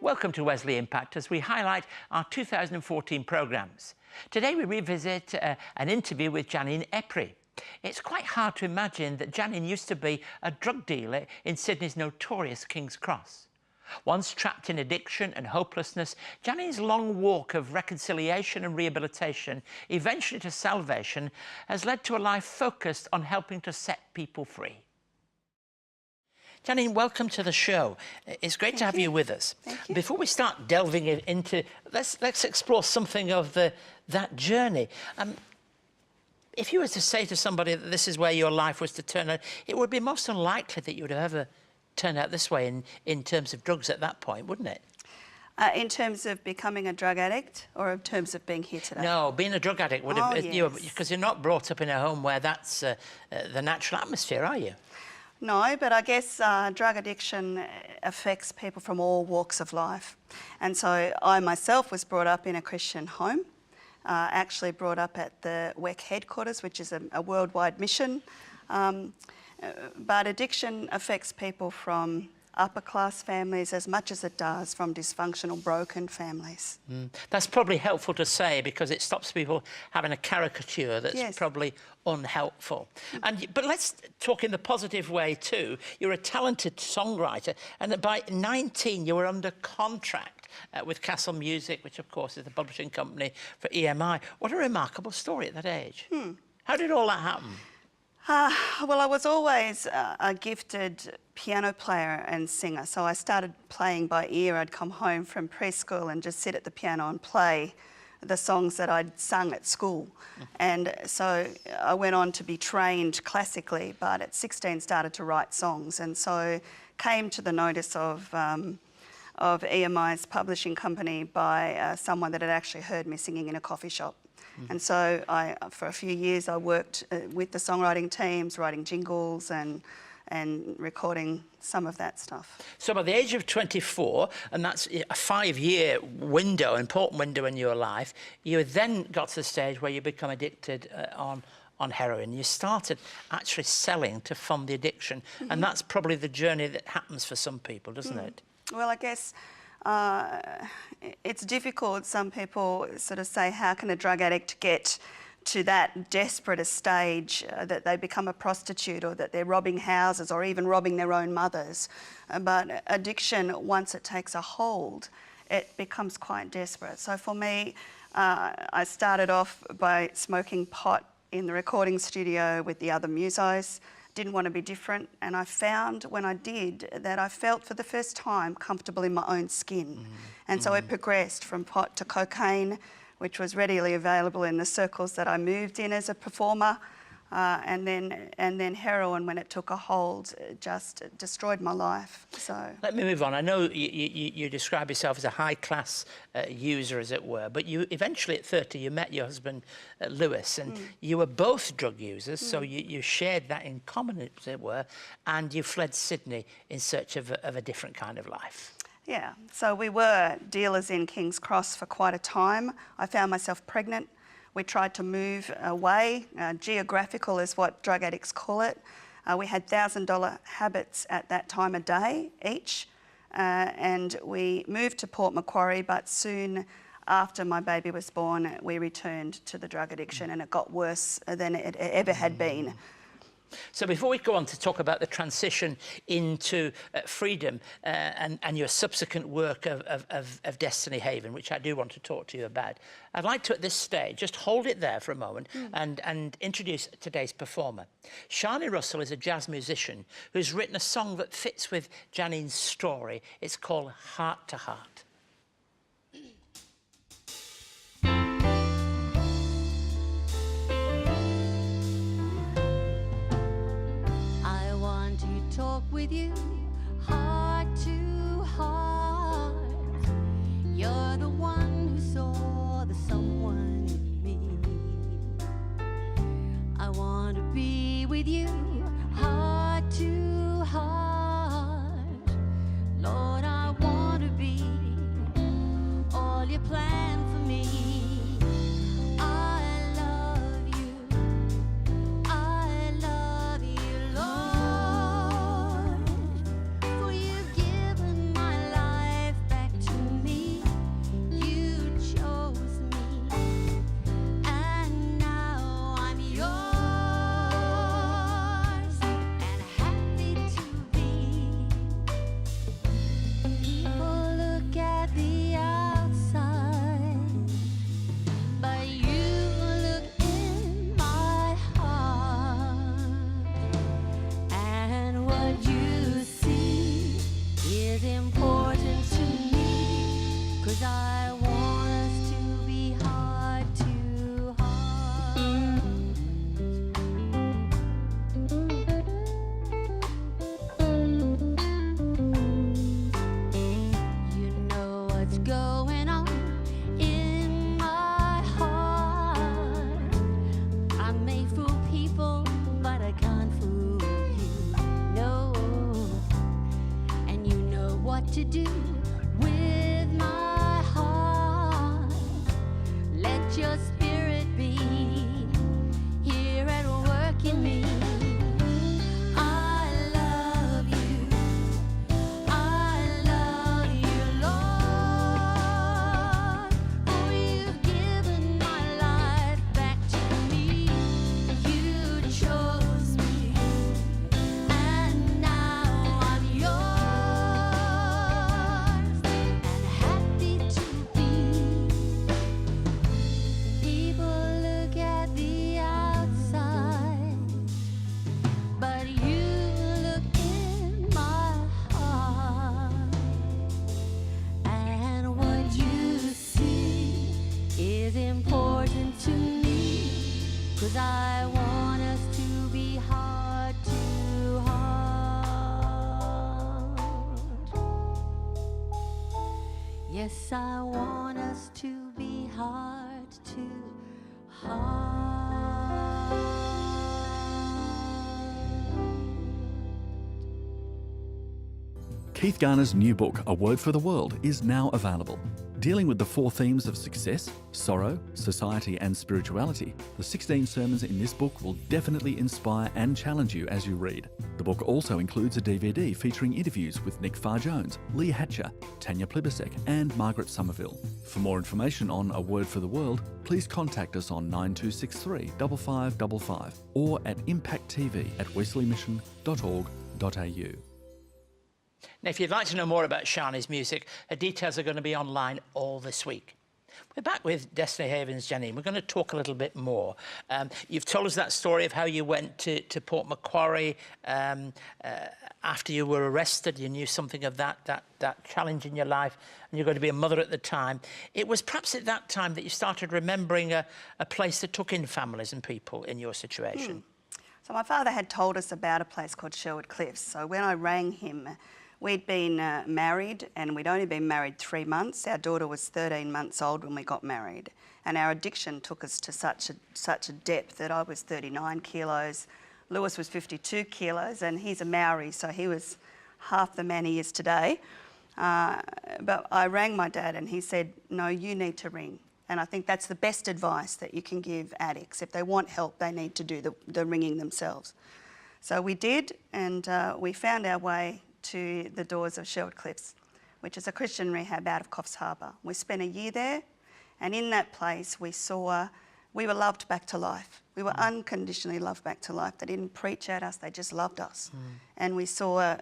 Welcome to Wesley Impact as we highlight our 2014 programmes. Today we revisit an interview with Janine Epere. It's quite hard to imagine that Janine used to be a drug dealer in Sydney's notorious King's Cross. Once trapped in addiction and hopelessness, Janine's long walk of reconciliation and rehabilitation, eventually to salvation, has led to a life focused on helping to set people free. Janine, welcome to the show. It's great to have you with us. Thank you. Before we start delving into, let's explore something of that journey. If you were to say to somebody that this is where your life was to turn out, it would be most unlikely that you would have ever turned out this way in terms of drugs at that point, wouldn't it? In terms of becoming a drug addict, or in terms of being here today? No, being a drug addict would have, yes. Because you're not brought up in a home where that's the natural atmosphere, are you? No, but I guess drug addiction affects people from all walks of life. And so I myself was brought up in a Christian home, actually brought up at the WEC headquarters, which is a worldwide mission. But addiction affects people from upper class families as much as it does from dysfunctional, broken families. That's probably helpful to say because it stops people having a caricature that's Yes. probably unhelpful. But let's talk in the positive way too. You're a talented songwriter, and by 19 you were under contract with Castle Music, which of course is the publishing company for EMI. What a remarkable story at that age. How did all that happen? Well, I was always a gifted piano player and singer, so I started playing by ear. I'd come home from preschool and just sit at the piano and play the songs that I'd sung at school. And so I went on to be trained classically, but at 16 started to write songs, and so came to the notice of EMI's publishing company by someone that had actually heard me singing in a coffee shop. And so for a few years I worked with the songwriting teams, writing jingles and recording some of that stuff. So by the age of 24, and that's a 5-year window, important window in your life, you then got to the stage where you become addicted on heroin. You started actually selling to fund the addiction, and that's probably the journey that happens for some people, doesn't it? Well, I guess it's difficult. Some people sort of say, how can a drug addict get to that desperate a stage that they become a prostitute or that they're robbing houses or even robbing their own mothers? But addiction, once it takes a hold, it becomes quite desperate. So for me, I started off by smoking pot in the recording studio with the other musos. Didn't want to be different, and I found when I did that I felt for the first time comfortable in my own skin. And so it progressed from pot to cocaine, which was readily available in the circles that I moved in as a performer, and then heroin, when it took a hold, just destroyed my life. So let me move on. I know you describe yourself as a high-class user, as it were, but you eventually at 30 you met your husband Lewis, and you were both drug users, so you shared that in common, as it were, and you fled Sydney in search of a different kind of life. Yeah, so we were dealers in King's Cross for quite a time. I found myself pregnant. We tried to move away. Geographical is what drug addicts call it. We had $1,000 habits at that time a day each, and we moved to Port Macquarie, but soon after my baby was born, we returned to the drug addiction, and it got worse than it ever had been. So before we go on to talk about the transition into freedom and your subsequent work of Destiny Haven, which I do want to talk to you about, I'd like to, at this stage, just hold it there for a moment and introduce today's performer. Shani Russell is a jazz musician who's written a song that fits with Janine's story. It's called Heart to Heart. Talk with you, heart to heart. You're the one who saw the someone your plan for me. I love you, Lord, for you've given my life back to me. You chose me, and now I'm yours, and happy to be. People look at the outside, but you look in my heart, and what you see is important to me, 'cause I want us to be heart to heart. You know what's going on in my heart. I may fool people, but I can't fool you, no. And you know what to do with my heart. Let your spirit be here at work in me. I love you, Lord, for you've given my life back to me. You chose me, and now I'm yours, and happy to be. People look at the outside, but you look in my heart, and what you see is important to me, 'cause I want us to be heart to heart. Yes, I want us to be heart to heart. Keith Garner's new book, A Word for the World, is now available. Dealing with the 4 themes of success, sorrow, society, and spirituality, the 16 sermons in this book will definitely inspire and challenge you as you read. The book also includes a DVD featuring interviews with Nick Farr-Jones, Lee Hatcher, Tanya Plibersek, and Margaret Somerville. For more information on A Word for the World, please contact us on 9263 5555 or at impacttv@wesleymission.org.au. Now, if you'd like to know more about Shani's music, her details are going to be online all this week. We're back with Destiny Havens' Janine. We're going to talk a little bit more. You've told us that story of how you went to Port Macquarie after you were arrested. You knew something of that challenge in your life, and you're going to be a mother at the time. It was perhaps at that time that you started remembering a place that took in families and people in your situation. So my father had told us about a place called Sherwood Cliffs. So when I rang him, we'd been married, and we'd only been married 3 months. Our daughter was 13 months old when we got married, and our addiction took us to such a depth that I was 39 kilos, Lewis was 52 kilos, and he's a Maori, so he was half the man he is today. But I rang my dad, and he said, "No, you need to ring." And I think that's the best advice that you can give addicts. If they want help, they need to do the ringing themselves. So we did, and we found our way to the doors of Sherwood Cliffs, which is a Christian rehab out of Coffs Harbour. We spent a year there, and in that place we were loved back to life. We were unconditionally loved back to life. They didn't preach at us, they just loved us. And we saw,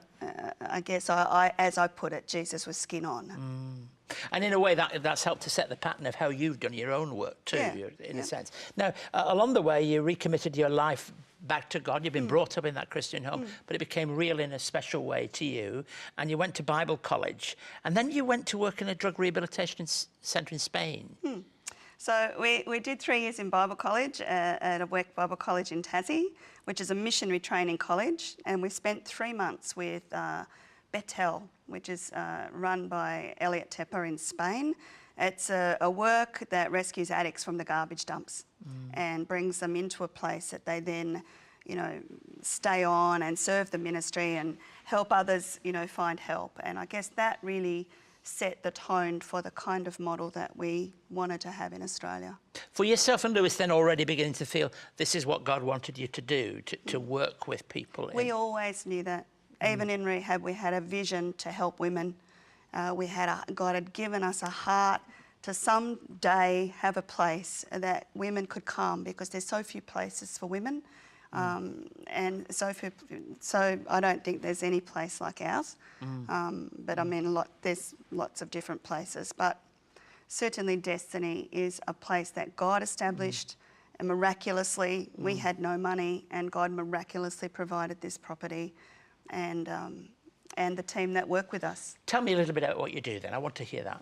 I guess, as I put it, Jesus was skin on. And in a way, that's helped to set the pattern of how you've done your own work too, in a sense. Now, along the way, you recommitted your life back to God. You've been brought up in that Christian home, but it became real in a special way to you. And you went to Bible college, and then you went to work in a drug rehabilitation centre in Spain. So we did 3 years in Bible college at a WEC Bible College in Tassie, which is a missionary training college, and we spent 3 months with Betel, which is run by Elliot Tepper in Spain. It's a work that rescues addicts from the garbage dumps and brings them into a place that they then, you know, stay on and serve the ministry and help others, you know, find help. And I guess that really set the tone for the kind of model that we wanted to have in Australia. For yourself and Lewis then already beginning to feel this is what God wanted you to do, to work with people? We always knew that. Even in rehab, we had a vision to help women. God had given us a heart to someday have a place that women could come, because there's so few places for women. And so I don't think there's any place like ours. But I mean, there's lots of different places. But certainly Destiny is a place that God established, and miraculously, we had no money, and God miraculously provided this property, and the team that work with us. Tell me a little bit about what you do then. I want to hear that.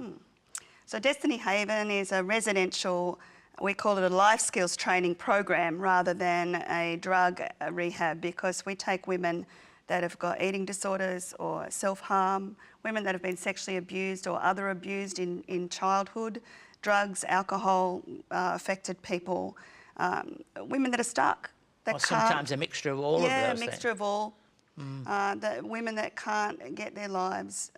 So Destiny Haven is a residential, we call it a life skills training program rather than a drug rehab, because we take women that have got eating disorders or self-harm, women that have been sexually abused or other abused in childhood, drugs, alcohol affected people, women that are stuck. That Or sometimes a mixture of all of those Yeah, a things. mixture of all. The women that can't get their lives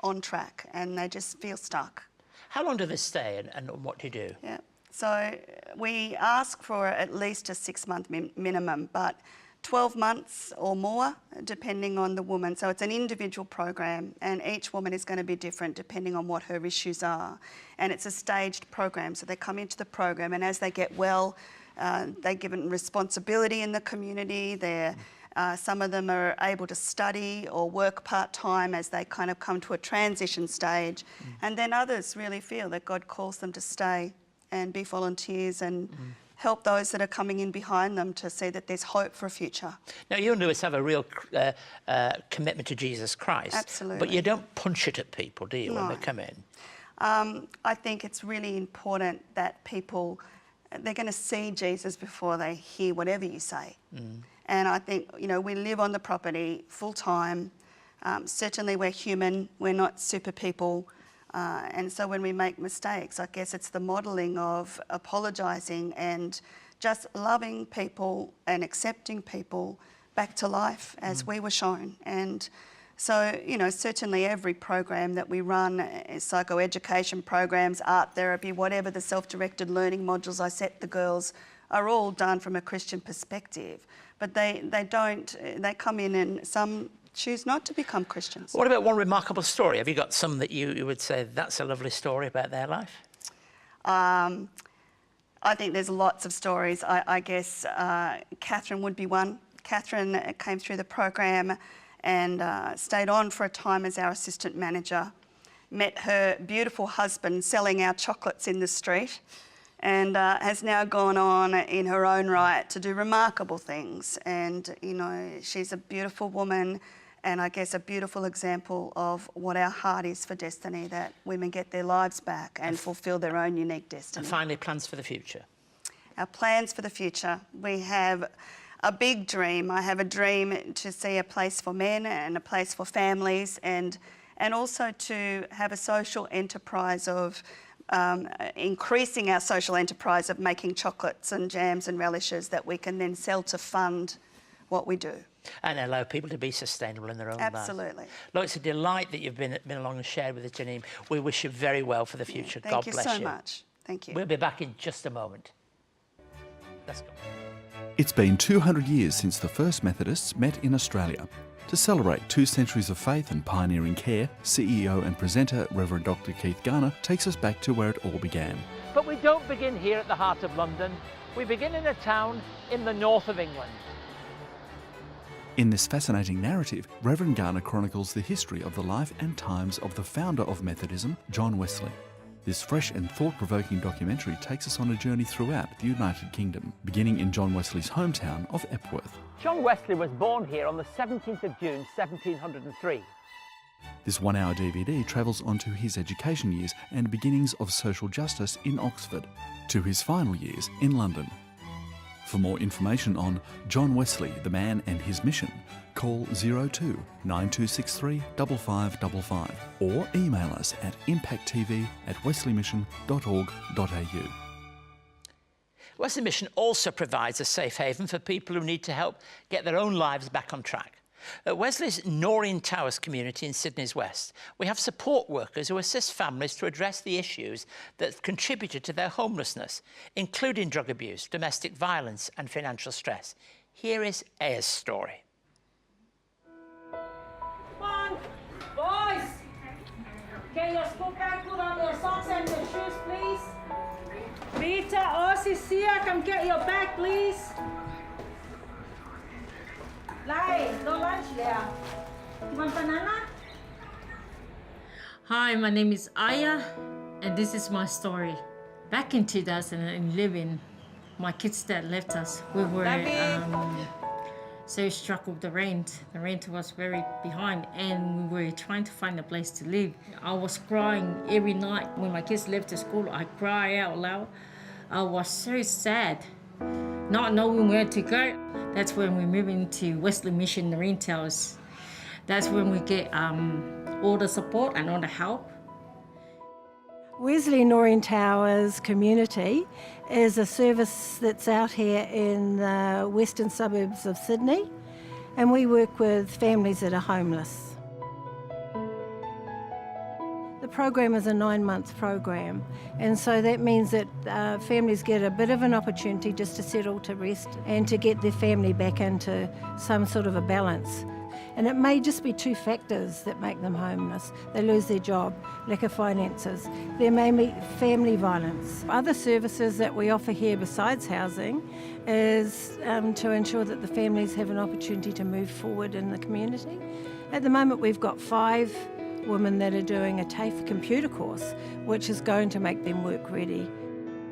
on track and they just feel stuck. How long do they stay, and what do you do? Yeah. So we ask for at least a 6-month minimum, but 12 months or more, depending on the woman. So it's an individual program, and each woman is going to be different depending on what her issues are. And it's a staged program. So they come into the program, and as they get well, they're given responsibility in the community. Some of them are able to study or work part-time as they kind of come to a transition stage. And then others really feel that God calls them to stay and be volunteers and help those that are coming in behind them to see that there's hope for a future. Now, you and Lewis have a real commitment to Jesus Christ. Absolutely. But you don't punch it at people, do you, when they come in? I think it's really important that people, they're going to see Jesus before they hear whatever you say. And I think, you know, we live on the property full-time. Certainly we're human, we're not super people. And so when we make mistakes, I guess it's the modelling of apologising and just loving people and accepting people back to life as we were shown. And so, you know, certainly every program that we run, psychoeducation programs, art therapy, whatever the self-directed learning modules I set the girls, are all done from a Christian perspective. But they come in and some choose not to become Christians. What about one remarkable story? Have you got some that you would say, that's a lovely story about their life? I think there's lots of stories. I guess Catherine would be one. Catherine came through the program and stayed on for a time as our assistant manager, met her beautiful husband selling our chocolates in the street, and has now gone on in her own right to do remarkable things. And, you know, she's a beautiful woman, and I guess a beautiful example of what our heart is for Destiny, that women get their lives back and fulfil their own unique destiny. And finally, plans for the future? Our plans for the future. We have a big dream. I have a dream to see a place for men and a place for families, and also to have a social enterprise of increasing our social enterprise of making chocolates and jams and relishes that we can then sell to fund what we do. And allow people to be sustainable in their own lives. Absolutely. Look, it's a delight that you've been along and shared with us, Janine. We wish you very well for the future. Yeah, God bless you. Thank you so much. Thank you. We'll be back in just a moment. Let's go. It's been 200 years since the first Methodists met in Australia. To celebrate 2 centuries of faith and pioneering care, CEO and presenter Rev Dr Keith Garner takes us back to where it all began. But we don't begin here at the heart of London. We begin in a town in the north of England. In this fascinating narrative, Reverend Garner chronicles the history of the life and times of the founder of Methodism, John Wesley. This fresh and thought-provoking documentary takes us on a journey throughout the United Kingdom, beginning in John Wesley's hometown of Epworth. John Wesley was born here on the 17th of June, 1703. This 1-hour DVD travels onto his education years and beginnings of social justice in Oxford, to his final years in London. For more information on John Wesley, the man and his mission, call 02 9263 5555 or email us at impacttv@wesleymission.org.au. Wesley Mission also provides a safe haven for people who need to help get their own lives back on track. At Wesley's Noreen Towers community in Sydney's West, we have support workers who assist families to address the issues that contributed to their homelessness, including drug abuse, domestic violence and financial stress. Here is Aya's story. Come on, boys! Get your school bag, put on your socks and your shoes, please. Rita, Ossie, Sia, come get your bag, please. Lai, no lunch there. You want banana? Hi, my name is Aya, and this is my story. Back in 2011, my kids dad left us. We were so struck with the rent. The rent was very behind, and we were trying to find a place to live. I was crying every night. When my kids left to school, I cry out loud. I was so sad, not knowing where to go. That's when we moved into Wesley Mission Marine Towers. That's when we get all the support and all the help. Wesley Noreen Towers community is a service that's out here in the western suburbs of Sydney, and we work with families that are homeless. The program is a 9-month program, and so that means that families get a bit of an opportunity just to settle, to rest, and to get their family back into some sort of a balance. And it may just be 2 factors that make them homeless. They lose their job, lack of finances. There may be family violence. Other services that we offer here besides housing is to ensure that the families have an opportunity to move forward in the community. At the moment we've got 5 women that are doing a TAFE computer course, which is going to make them work ready.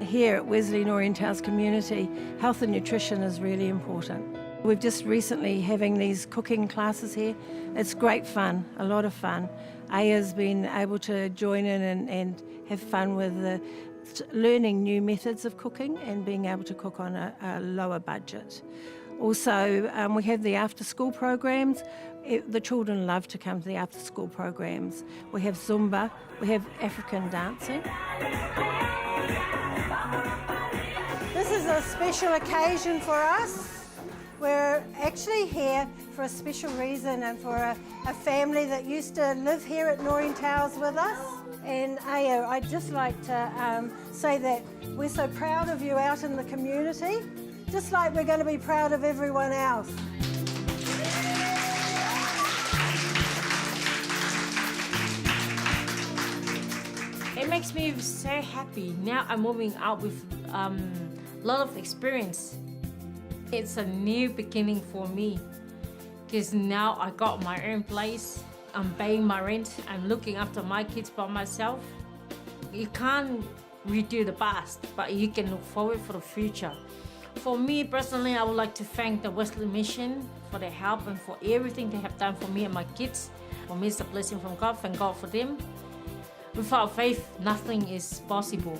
Here at Wesley Noreen Towers community, health and nutrition is really important. We've just recently having these cooking classes here. It's great fun, a lot of fun. Aya's been able to join in and have fun with learning new methods of cooking and being able to cook on a lower budget. Also, we have the after-school programs. The children love to come to the after-school programs. We have Zumba, we have African dancing. This is a special occasion for us. We're actually here for a special reason and for a family that used to live here at Noreen Towers with us. And Aya, I'd just like to say that we're so proud of you out in the community, just like we're going to be proud of everyone else. It makes me so happy. Now I'm moving out with a lot of experience. It's a new beginning for me because now I got my own place. I'm paying my rent. I'm looking after my kids by myself. You can't redo the past, but you can look forward for the future. For me personally, I would like to thank the Wesley Mission for their help and for everything they have done for me and my kids. For me, it's a blessing from God. Thank God for them. Without faith, nothing is possible.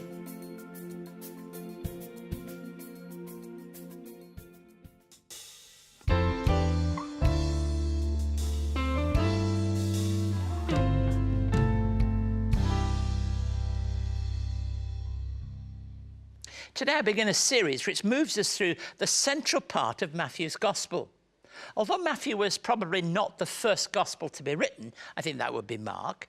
Today I begin a series which moves us through the central part of Matthew's Gospel. Although Matthew was probably not the first Gospel to be written, I think that would be Mark,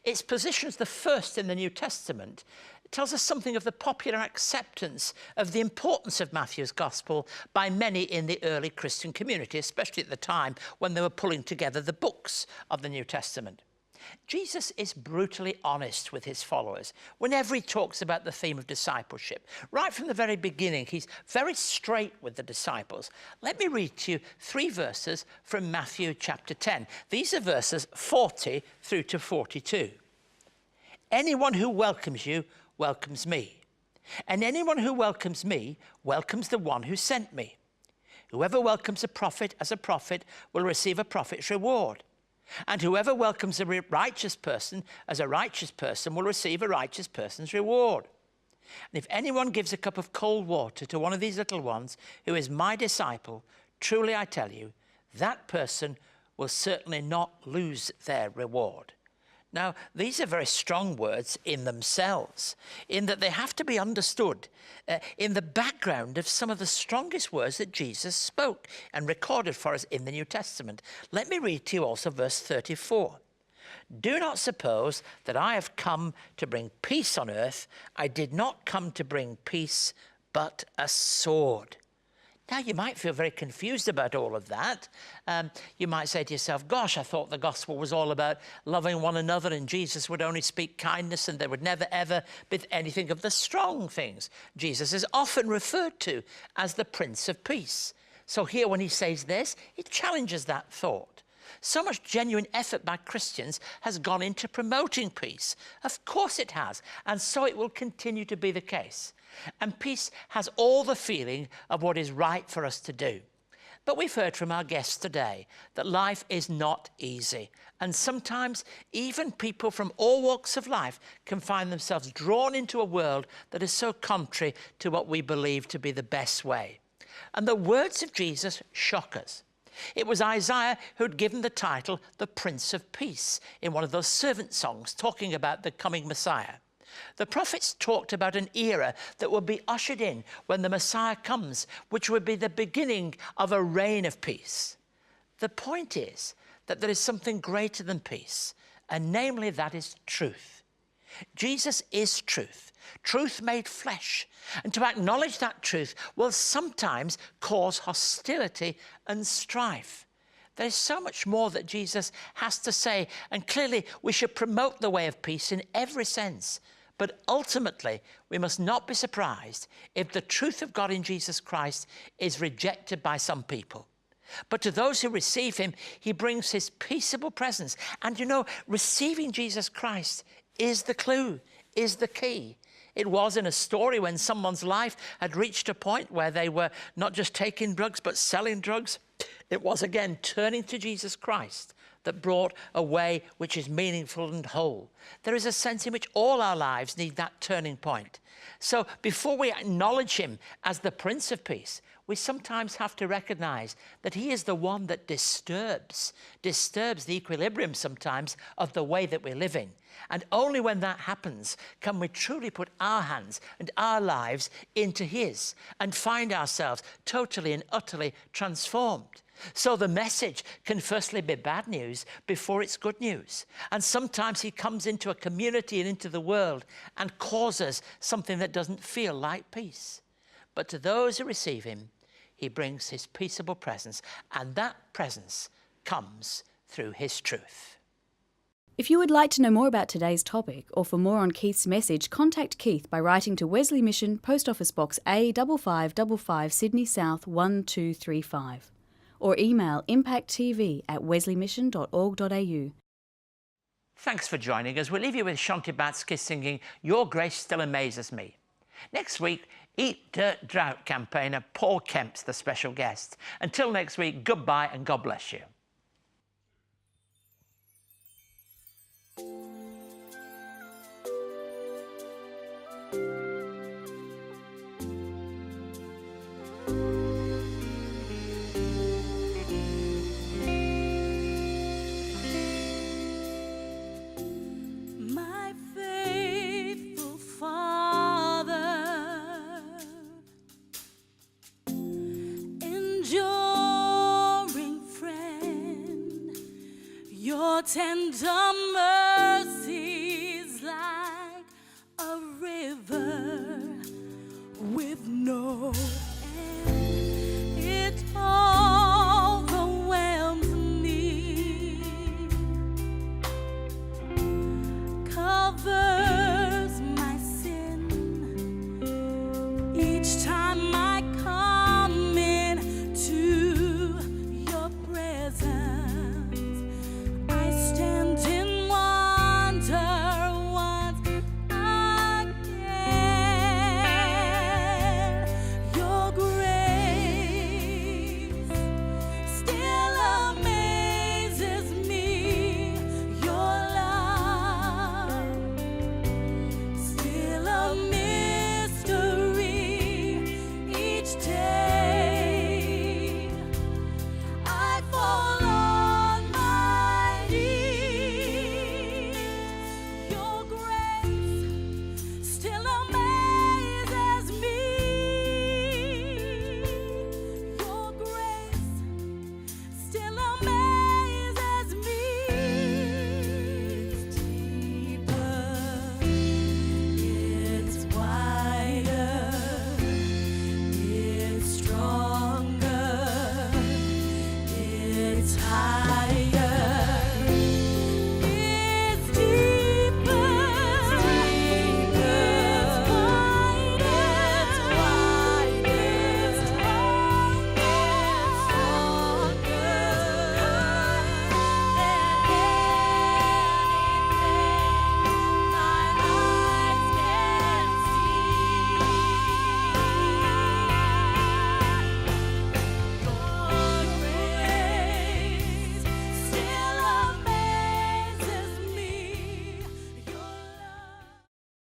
its position as the first in the New Testament tells us something of the popular acceptance of the importance of Matthew's Gospel by many in the early Christian community, especially at the time when they were pulling together the books of the New Testament. Jesus is brutally honest with his followers whenever he talks about the theme of discipleship. Right from the very beginning, he's very straight with the disciples. Let me read to you 3 verses from Matthew chapter 10. These are verses 40 through to 42. Anyone who welcomes you welcomes me, and anyone who welcomes me welcomes the one who sent me. Whoever welcomes a prophet as a prophet will receive a prophet's reward. And whoever welcomes a righteous person as a righteous person will receive a righteous person's reward. And if anyone gives a cup of cold water to one of these little ones who is my disciple, truly I tell you, that person will certainly not lose their reward. Now, these are very strong words in themselves, in that they have to be understood in the background of some of the strongest words that Jesus spoke and recorded for us in the New Testament. Let me read to you also verse 34. Do not suppose that I have come to bring peace on earth. I did not come to bring peace, but a sword. Now, you might feel very confused about all of that. You might say to yourself, gosh, I thought the gospel was all about loving one another and Jesus would only speak kindness and there would never, ever be anything of the strong things. Jesus is often referred to as the Prince of Peace. So here when he says this, it challenges that thought. So much genuine effort by Christians has gone into promoting peace. Of course it has, and so it will continue to be the case. And peace has all the feeling of what is right for us to do. But we've heard from our guests today that life is not easy. And sometimes even people from all walks of life can find themselves drawn into a world that is so contrary to what we believe to be the best way. And the words of Jesus shock us. It was Isaiah who'd given the title the Prince of Peace in one of those servant songs talking about the coming Messiah. The prophets talked about an era that would be ushered in when the Messiah comes, which would be the beginning of a reign of peace. The point is that there is something greater than peace, and namely that is truth. Jesus is truth, truth made flesh, and to acknowledge that truth will sometimes cause hostility and strife. There's so much more that Jesus has to say, and clearly we should promote the way of peace in every sense. But ultimately, we must not be surprised if the truth of God in Jesus Christ is rejected by some people. But to those who receive him, he brings his peaceable presence. And you know, receiving Jesus Christ is the clue, is the key. It was in a story when someone's life had reached a point where they were not just taking drugs, but selling drugs. It was again turning to Jesus Christ that brought a way which is meaningful and whole. There is a sense in which all our lives need that turning point. So before we acknowledge him as the Prince of Peace, we sometimes have to recognize that he is the one that disturbs the equilibrium sometimes of the way that we're living. And only when that happens can we truly put our hands and our lives into his and find ourselves totally and utterly transformed. So the message can firstly be bad news before it's good news. And sometimes he comes into a community and into the world and causes something that doesn't feel like peace. But to those who receive him, he brings his peaceable presence, and that presence comes through his truth. If you would like to know more about today's topic or for more on Keith's message, contact Keith by writing to Wesley Mission, Post Office Box A5555, Sydney South 1235, or email impacttv@wesleymission.org.au. Thanks for joining us. We'll leave you with Shanti Batsky singing Your Grace Still Amazes Me. Next week, Eat Dirt Drought campaigner Paul Kemp's the special guest. Until next week, goodbye and God bless you. Tender